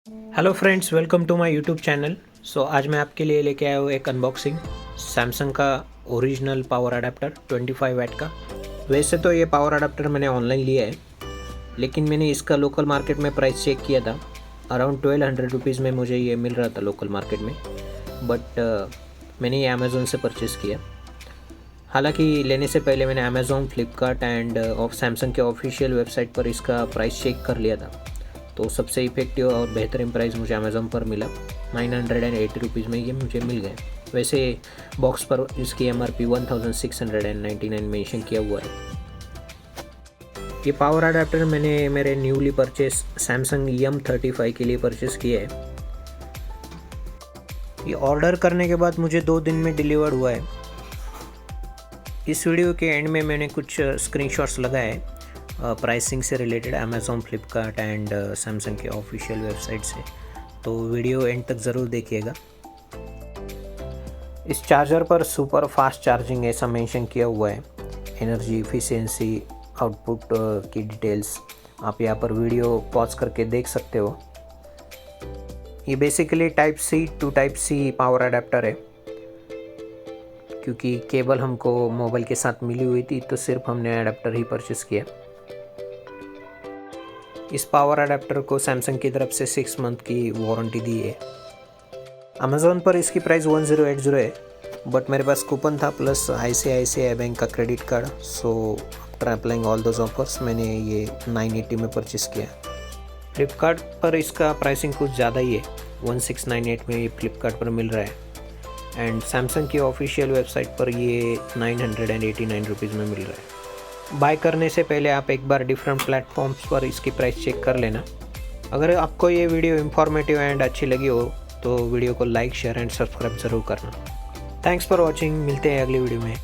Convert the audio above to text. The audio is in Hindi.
Hello friends, welcome to my YouTube channel. आज मैं आपके लिए लेके आया हूँ एक अनबॉक्सिंग सैमसंग का ओरिजिनल पावर अडेप्टर 25 वाट का। वैसे तो ये पावर अडेप्टर मैंने ऑनलाइन लिया है, लेकिन मैंने इसका लोकल मार्केट में प्राइस चेक किया था। अराउंड 1200 रुपीज़ में मुझे ये मिल रहा था लोकल मार्केट में, बट मैंने ये अमेज़ोन से परचेज़ किया। हालांकि लेने से पहले मैंने अमेज़ोन, फ्लिपकार्ट एंड सैमसंग के ऑफिशियल वेबसाइट पर इसका प्राइस चेक कर लिया था। तो सबसे इफ़ेक्टिव और बेहतरीन प्राइस मुझे अमेज़ोन पर मिला। 980 रुपीज़ में ये मुझे मिल गए। वैसे बॉक्स पर इसकी MRP 1699 मेंशन किया हुआ है। ये पावर अडेप्टर मैंने मेरे न्यूली परचेस सैमसंग M35 के लिए परचेस किया है। ये ऑर्डर करने के बाद मुझे 2 दिन में डिलीवर हुआ है। इस वीडियो के एंड में मैंने कुछ स्क्रीनशॉट्स लगाए हैं प्राइसिंग से related, Amazon, Flipkart and Samsung के ऑफिशियल वेबसाइट से। तो वीडियो एंड तक ज़रूर देखिएगा। इस चार्जर पर सुपर फास्ट चार्जिंग ऐसा मेंशन किया हुआ है। एनर्जी इफ़िशियंसी, आउटपुट की डिटेल्स आप यहाँ पर वीडियो पॉज करके देख सकते हो। ये basically type C to type C power adapter है, क्योंकि केबल हमको मोबाइल के साथ मिली हुई थी, तो सिर्फ हमने अडेप्टर ही परचेस किया। इस पावर अडेप्टर को सैमसंग की तरफ से 6 मंथ की वारंटी दी है। अमेज़ॉन पर इसकी प्राइस 1080 है, बट मेरे पास कूपन था प्लस ICICI बैंक का credit card. So after applying all those offers मैंने ये 980 में परचेस किया। फ्लिपकार्ट पर इसका प्राइसिंग कुछ ज़्यादा ही है, 1698 में ये फ्लिपकार्ट पर मिल रहा है। एंड सैमसंग की ऑफिशियल वेबसाइट पर ये 989 रुपीज़ में मिल रहा है। बाय करने से पहले आप एक बार डिफरेंट प्लेटफॉर्म्स पर इसकी प्राइस चेक कर लेना। अगर आपको ये वीडियो इंफॉर्मेटिव एंड अच्छी लगी हो तो वीडियो को लाइक, शेयर एंड सब्सक्राइब ज़रूर करना। Thanks for watching. मिलते हैं अगली वीडियो में।